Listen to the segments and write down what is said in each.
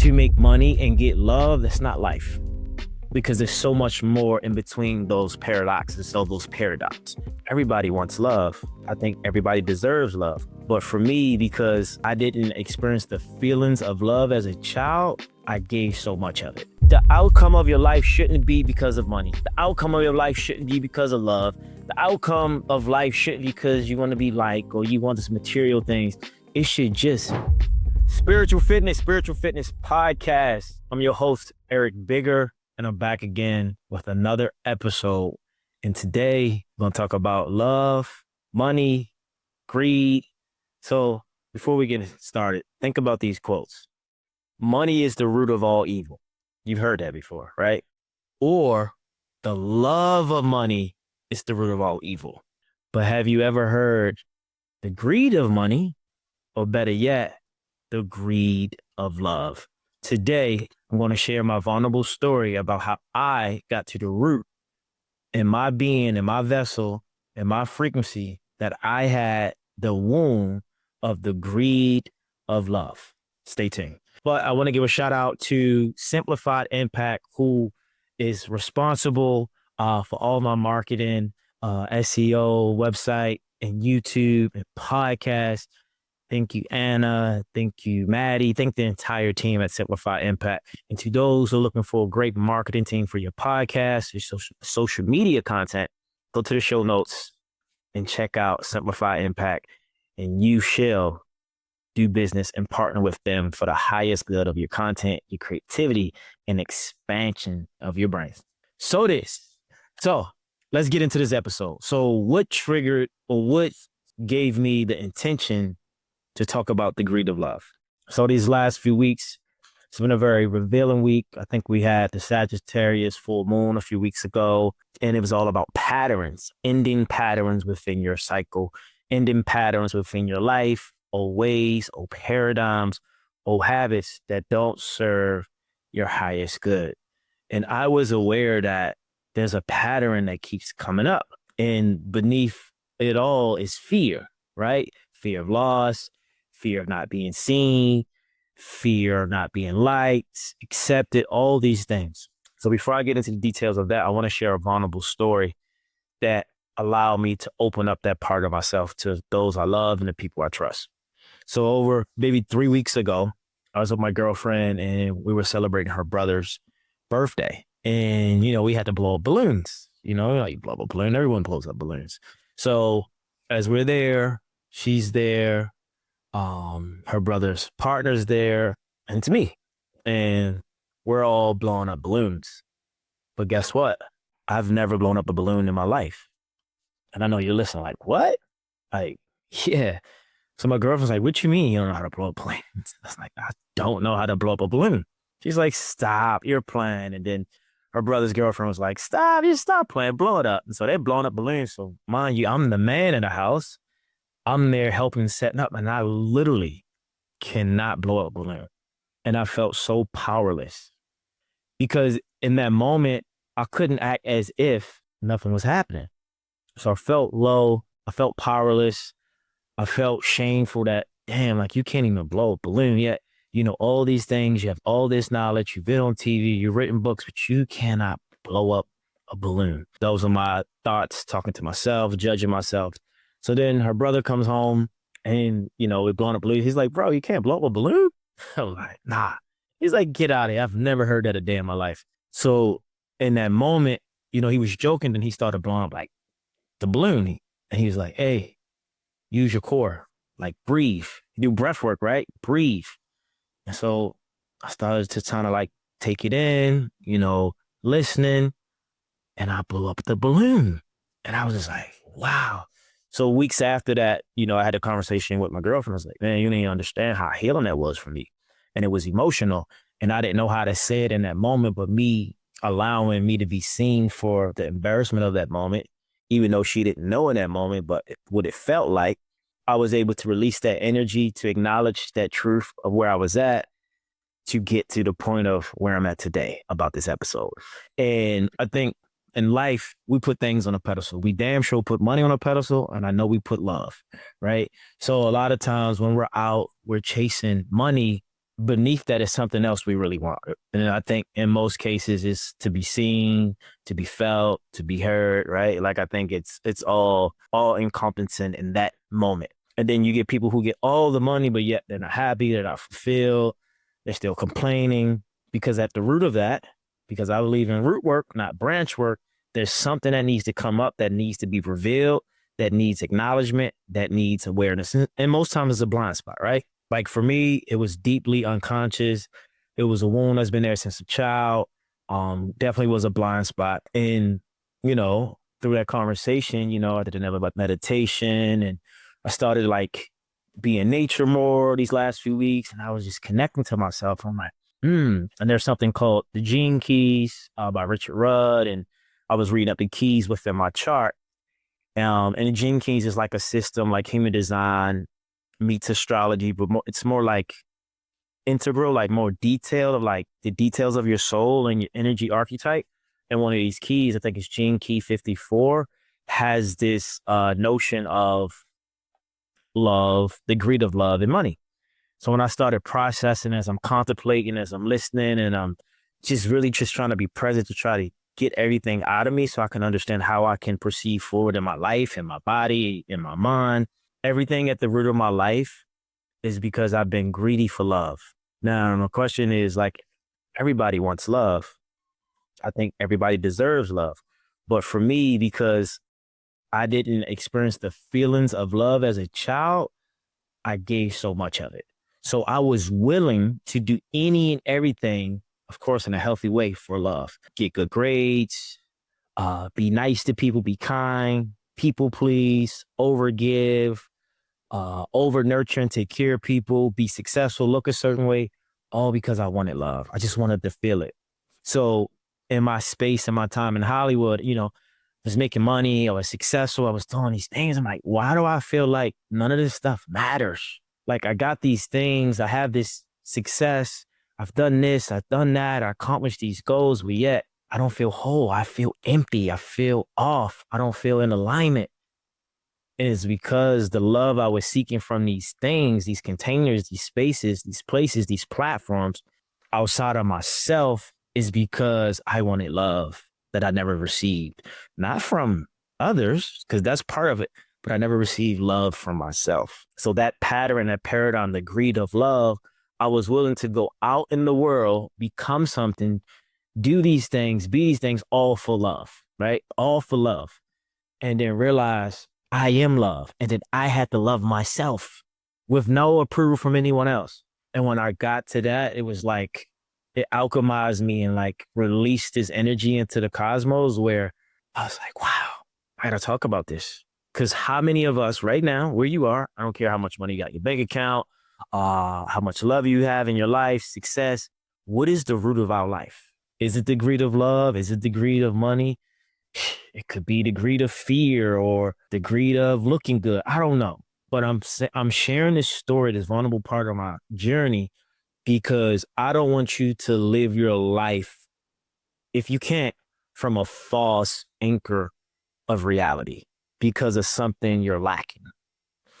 to make money and get love, that's not life. Because there's so much more in between those paradoxes, so those paradoxes. Everybody wants love. I think everybody deserves love. But for me, because I didn't experience the feelings of love as a child, I gave so much of it. The outcome of your life shouldn't be because of money. The outcome of your life shouldn't be because of love. The outcome of life shouldn't be because you want to be like, or you want this material things. It should just Spiritual Fitness Podcast. I'm your host, Eric Bigger, and I'm back again with another episode. And today, we're going to talk about love, money, greed. So before we get started, think about these quotes. Money is the root of all evil. You've heard that before, right? Or the love of money is the root of all evil. But have you ever heard the greed of money, or better yet, the greed of love? Today, I'm going to share my vulnerable story about how I got to the root in my being, in my vessel, in my frequency, that I had the wound of the greed of love. Stay tuned. But I want to give a shout out to Simplified Impact, who is responsible for all my marketing, SEO, website, and YouTube and podcast. Thank you, Anna. Thank you, Maddie. Thank the entire team at Simplify Impact. And to those who are looking for a great marketing team for your podcast, your social media content, go to the show notes and check out Simplify Impact, and you shall do business and partner with them for the highest good of your content, your creativity, and expansion of your brains. So let's get into this episode. So what triggered, or what gave me the intention to talk about the greed of love? So these last few weeks, it's been a very revealing week. I think we had the Sagittarius full moon a few weeks ago, and it was all about patterns, ending patterns within your cycle, ending patterns within your life, or ways, or paradigms, or habits that don't serve your highest good. And I was aware that there's a pattern that keeps coming up, and beneath it all is fear, right? Fear of loss, fear of not being seen, fear of not being liked, accepted, all these things. So before I get into the details of that, I want to share a vulnerable story that allowed me to open up that part of myself to those I love and the people I trust. So over maybe 3 weeks ago, I was with my girlfriend and we were celebrating her brother's birthday. And, we had to blow up balloons. You blow up a balloon, everyone blows up balloons. So as we're there, she's there, her brother's partner's there, and it's me. And we're all blowing up balloons. But guess what? I've never blown up a balloon in my life. And I know you're listening like, what? Like, yeah. So my girlfriend's like, what you mean you don't know how to blow up balloons? I was like, I don't know how to blow up a balloon. She's like, stop, you're playing. And then her brother's girlfriend was like, stop playing, blow it up. And so they're blowing up balloons. So mind you, I'm the man in the house. I'm there helping setting up, and I literally cannot blow up a balloon. And I felt so powerless because in that moment, I couldn't act as if nothing was happening. So I felt low. I felt powerless. I felt shameful that, damn, like you can't even blow a balloon yet. All these things, you have all this knowledge, you've been on TV, you've written books, but you cannot blow up a balloon. Those are my thoughts, talking to myself, judging myself. So then her brother comes home and, we're blowing up a balloon. He's like, bro, you can't blow up a balloon? I'm like, nah. He's like, get out of here. I've never heard that a day in my life. So in that moment, he was joking and he started blowing up like the balloon. And he was like, hey, use your core, like breathe. You do breath work, right? Breathe. And so I started to kind of like take it in, listening, and I blew up the balloon. And I was just like, wow. So weeks after that, I had a conversation with my girlfriend. I was like, man, you didn't understand how healing that was for me. And it was emotional. And I didn't know how to say it in that moment, but me allowing me to be seen for the embarrassment of that moment, even though she didn't know in that moment, but what it felt like, I was able to release that energy, to acknowledge that truth of where I was at, to get to the point of where I'm at today about this episode. And I think in life, we put things on a pedestal. We damn sure put money on a pedestal, and I know we put love, right? So a lot of times when we're out, we're chasing money beneath that is something else we really want. And I think in most cases is to be seen, to be felt, to be heard, right? Like I think it's all encompassing in that moment. And then you get people who get all the money, but yet they're not happy, they're not fulfilled, they're still complaining. Because at the root of that, because I believe in root work, not branch work, there's something that needs to come up, that needs to be revealed, that needs acknowledgement, that needs awareness. And most times it's a blind spot, right? Like for me, it was deeply unconscious. It was a wound that's been there since a child. Definitely was a blind spot. And, through that conversation, I did another about meditation, and I started like being nature more these last few weeks. And I was just connecting to myself. I'm like, And there's something called the Gene Keys by Richard Rudd. And I was reading up the keys within my chart. And the Gene Keys is like a system like human design meets astrology, but it's more like integral, like more detailed of like the details of your soul and your energy archetype. And one of these keys, I think it's Gene Key 54, has this notion of love, the greed of love and money. So when I started processing, as I'm contemplating, as I'm listening, and I'm just really just trying to be present to try to get everything out of me so I can understand how I can proceed forward in my life, in my body, in my mind. Everything at the root of my life is because I've been greedy for love. Now, the question is like, everybody wants love. I think everybody deserves love. But for me, because I didn't experience the feelings of love as a child, I gave so much of it. So I was willing to do any and everything, of course, in a healthy way for love. Get good grades, be nice to people, be kind, people please, overgive, over nurture and take care of people, be successful, look a certain way, all because I wanted love. I just wanted to feel it. So in my space and my time in Hollywood, I was making money, I was successful, I was doing these things. I'm like, why do I feel like none of this stuff matters? Like I got these things, I have this success, I've done this, I've done that, I accomplished these goals, but yet I don't feel whole. I feel empty. I feel off. I don't feel in alignment. And it's because the love I was seeking from these things, these containers, these spaces, these places, these platforms outside of myself is because I wanted love that I never received. Not from others, because that's part of it, but I never received love from myself. So that pattern, that paradigm, the greed of love, I was willing to go out in the world, become something, do these things, be these things, all for love, right? All for love. And then realize I am love. And then I had to love myself with no approval from anyone else. And when I got to that, it was like it alchemized me and like released this energy into the cosmos where I was like, wow, I gotta talk about this. Because how many of us right now, where you are, I don't care how much money you got in your bank account, how much love you have in your life, success, what is the root of our life? Is it the greed of love? Is it the greed of money? It could be the greed of fear or the greed of looking good. I don't know. But I'm sharing this story, this vulnerable part of my journey, because I don't want you to live your life, if you can't, from a false anchor of reality because of something you're lacking.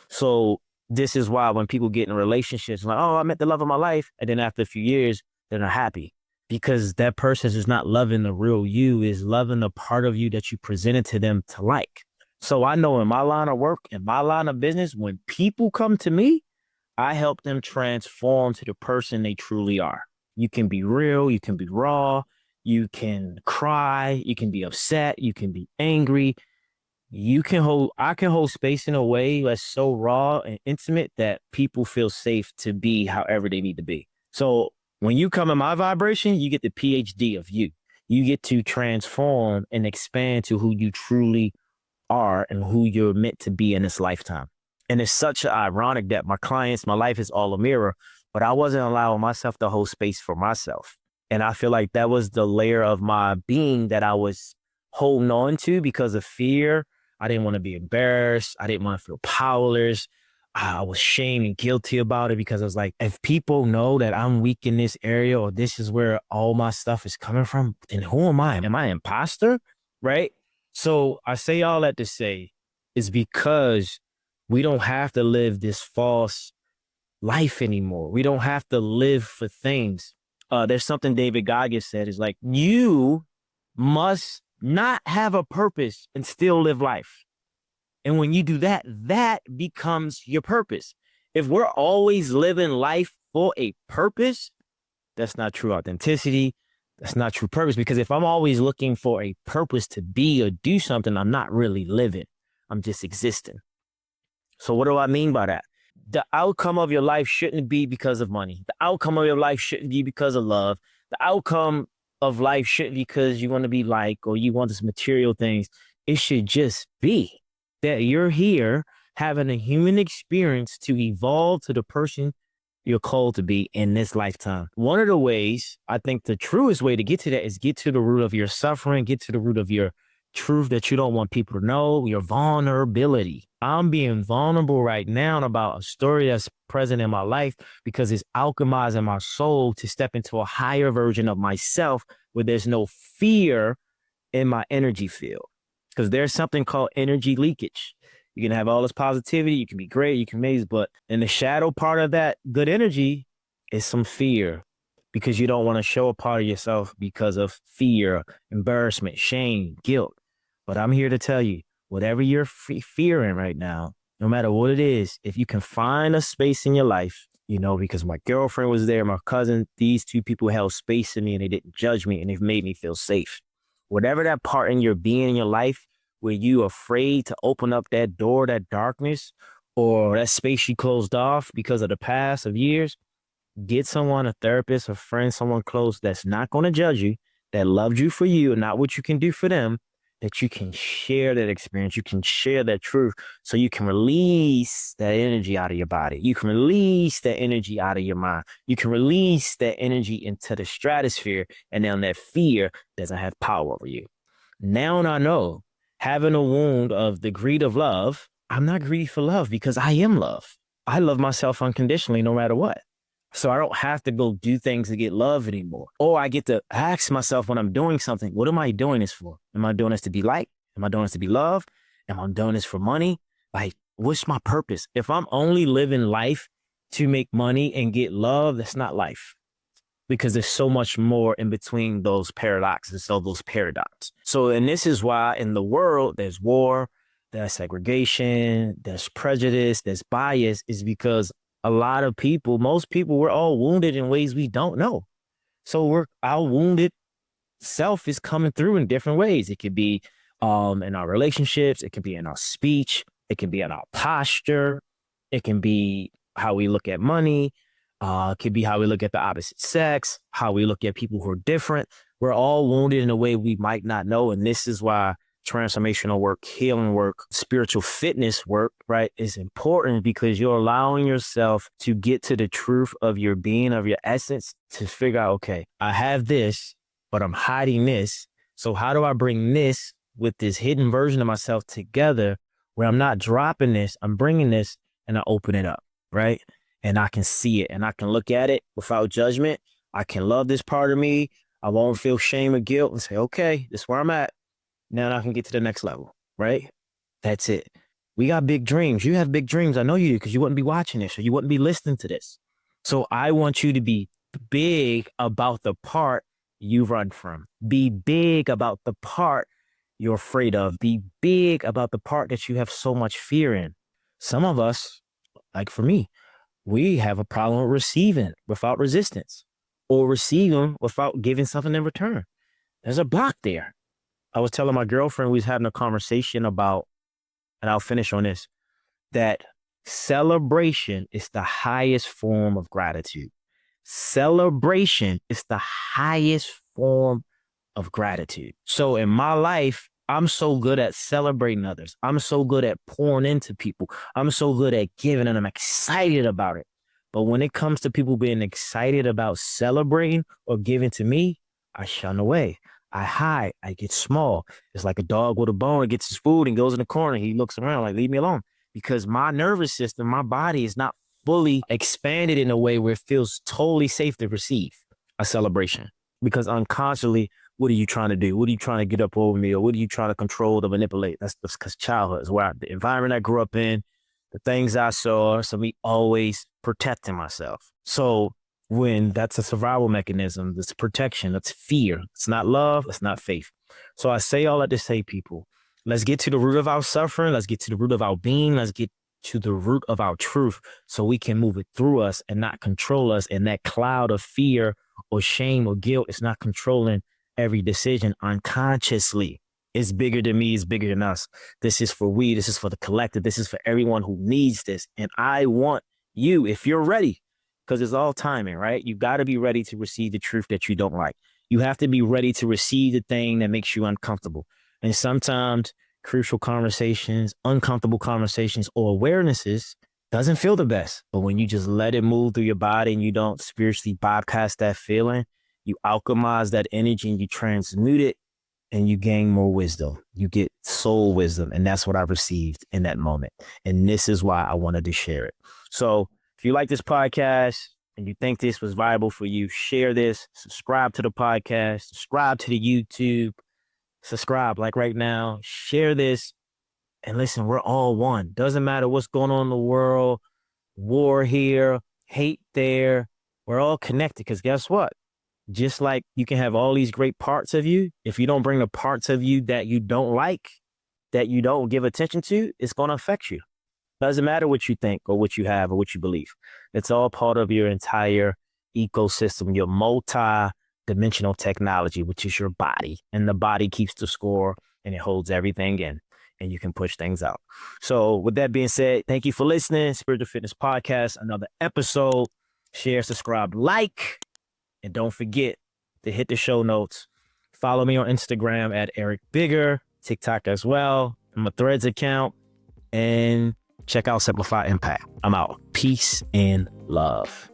So this is why when people get in relationships, like, oh, I met the love of my life. And then after a few years, they're not happy because that person is not loving the real you, is loving the part of you that you presented to them to like. So I know in my line of work, in my line of business, when people come to me, I help them transform to the person they truly are. You can be real, you can be raw, you can cry, you can be upset, you can be angry. I can hold space in a way that's so raw and intimate that people feel safe to be however they need to be. So when you come in my vibration, you get the PhD of you. You get to transform and expand to who you truly are and who you're meant to be in this lifetime. And it's such ironic that my life is all a mirror, but I wasn't allowing myself to hold space for myself. And I feel like that was the layer of my being that I was holding on to because of fear. I didn't want to be embarrassed. I didn't want to feel powerless. I was shamed and guilty about it because I was like, if people know that I'm weak in this area or this is where all my stuff is coming from, then who am I? Am I an imposter? Right? So I say all that to say is because we don't have to live this false life anymore. We don't have to live for things. There's something David Goggins said is like, you must not have a purpose and still live life. And when you do that, that becomes your purpose. If we're always living life for a purpose, that's not true authenticity. That's not true purpose. Because if I'm always looking for a purpose to be or do something, I'm not really living. I'm just existing. So what do I mean by that? The outcome of your life shouldn't be because of money. The outcome of your life shouldn't be because of love. The outcome of life shouldn't be because you want to be like or you want this material things. It should just be that you're here having a human experience to evolve to the person you're called to be in this lifetime. One of the ways, I think the truest way to get to that is get to the root of your suffering, get to the root of your truth that you don't want people to know, your vulnerability. I'm being vulnerable right now about a story that's present in my life because it's alchemizing my soul to step into a higher version of myself where there's no fear in my energy field. Because there's something called energy leakage. You can have all this positivity, you can be great, you can amaze, but in the shadow part of that good energy is some fear because you don't want to show a part of yourself because of fear, embarrassment, shame, guilt. But I'm here to tell you, whatever you're fearing right now, no matter what it is, if you can find a space in your life, you know, because my girlfriend was there, my cousin, these two people held space in me and they didn't judge me and they've made me feel safe. Whatever that part in your being in your life where you afraid to open up that door, that darkness, or that space you closed off because of the past of years, get someone, a therapist, a friend, someone close that's not going to judge you, that loved you for you and not what you can do for them, that you can share that experience, you can share that truth so you can release that energy out of your body. You can release that energy out of your mind. You can release that energy into the stratosphere and then that fear doesn't have power over you. Now I know, having a wound of the greed of love, I'm not greedy for love because I am love. I love myself unconditionally no matter what. So I don't have to go do things to get love anymore. Or I get to ask myself when I'm doing something, what am I doing this for? Am I doing this to be liked? Am I doing this to be loved? Am I doing this for money? Like, what's my purpose? If I'm only living life to make money and get love, that's not life. Because there's so much more in between those paradoxes, so those paradoxes. So, and this is why in the world, there's war, there's segregation, there's prejudice, there's bias, is because a lot of people, most people, we're all wounded in ways we don't know. So our wounded self is coming through in different ways. It could be in our relationships, it can be in our speech, it can be in our posture, it can be how we look at money, it could be how we look at the opposite sex, how we look at people who are different. We're all wounded in a way we might not know. And this is why transformational work, healing work, spiritual fitness work, right, is important because you're allowing yourself to get to the truth of your being, of your essence, to figure out, okay, I have this, but I'm hiding this. So how do I bring this with this hidden version of myself together where I'm not dropping this, I'm bringing this and I open it up, right? And I can see it and I can look at it without judgment. I can love this part of me. I won't feel shame or guilt and say, okay, this is where I'm at. Now I can get to the next level, right? That's it. We got big dreams. You have big dreams. I know you do because you wouldn't be watching this or you wouldn't be listening to this. So I want you to be big about the part you run from. Be big about the part you're afraid of. Be big about the part that you have so much fear in. Some of us, like for me, we have a problem with receiving without resistance or receiving without giving something in return. There's a block there. I was telling my girlfriend, we was having a conversation about, and I'll finish on this, that celebration is the highest form of gratitude. Celebration is the highest form of gratitude. So in my life, I'm so good at celebrating others. I'm so good at pouring into people. I'm so good at giving and I'm excited about it. But when it comes to people being excited about celebrating or giving to me, I shun away. I hide. I get small. It's like a dog with a bone. It gets his food and goes in the corner. He looks around like, leave me alone. Because my nervous system, my body is not fully expanded in a way where it feels totally safe to receive a celebration. Because unconsciously, what are you trying to do? What are you trying to get up over me? Or what are you trying to control, to manipulate? That's because childhood is where the environment I grew up in, the things I saw. So me always protecting myself. So when that's a survival mechanism, that's protection, that's fear. It's not love, it's not faith. So I say all that to say, people, let's get to the root of our suffering. Let's get to the root of our being. Let's get to the root of our truth so we can move it through us and not control us. And that cloud of fear or shame or guilt is not controlling every decision unconsciously. It's bigger than me. It's bigger than us. This is for we. This is for the collective. This is for everyone who needs this. And I want you, if you're ready, because it's all timing, right? You got to be ready to receive the truth that you don't like. You have to be ready to receive the thing that makes you uncomfortable. And sometimes crucial conversations, uncomfortable conversations, or awarenesses doesn't feel the best. But when you just let it move through your body and you don't spiritually bypass that feeling, you alchemize that energy and you transmute it and you gain more wisdom. You get soul wisdom. And that's what I received in that moment. And this is why I wanted to share it. So if you like this podcast and you think this was viable for you, share this, subscribe to the podcast, subscribe to the YouTube, subscribe like right now, share this. And listen, we're all one. Doesn't matter what's going on in the world, war here, hate there. We're all connected because guess what? Just like you can have all these great parts of you, if you don't bring the parts of you that you don't like, that you don't give attention to, it's going to affect you. Doesn't matter what you think or what you have or what you believe. It's all part of your entire ecosystem, your multi-dimensional technology, which is your body. And the body keeps the score and it holds everything in and you can push things out. So with that being said, thank you for listening. Spiritual Fitness Podcast, another episode. Share, subscribe, like. And don't forget to hit the show notes. Follow me on Instagram at Eric Bigger, TikTok as well, my Threads account, and check out Simplify Impact. I'm out. Peace and love.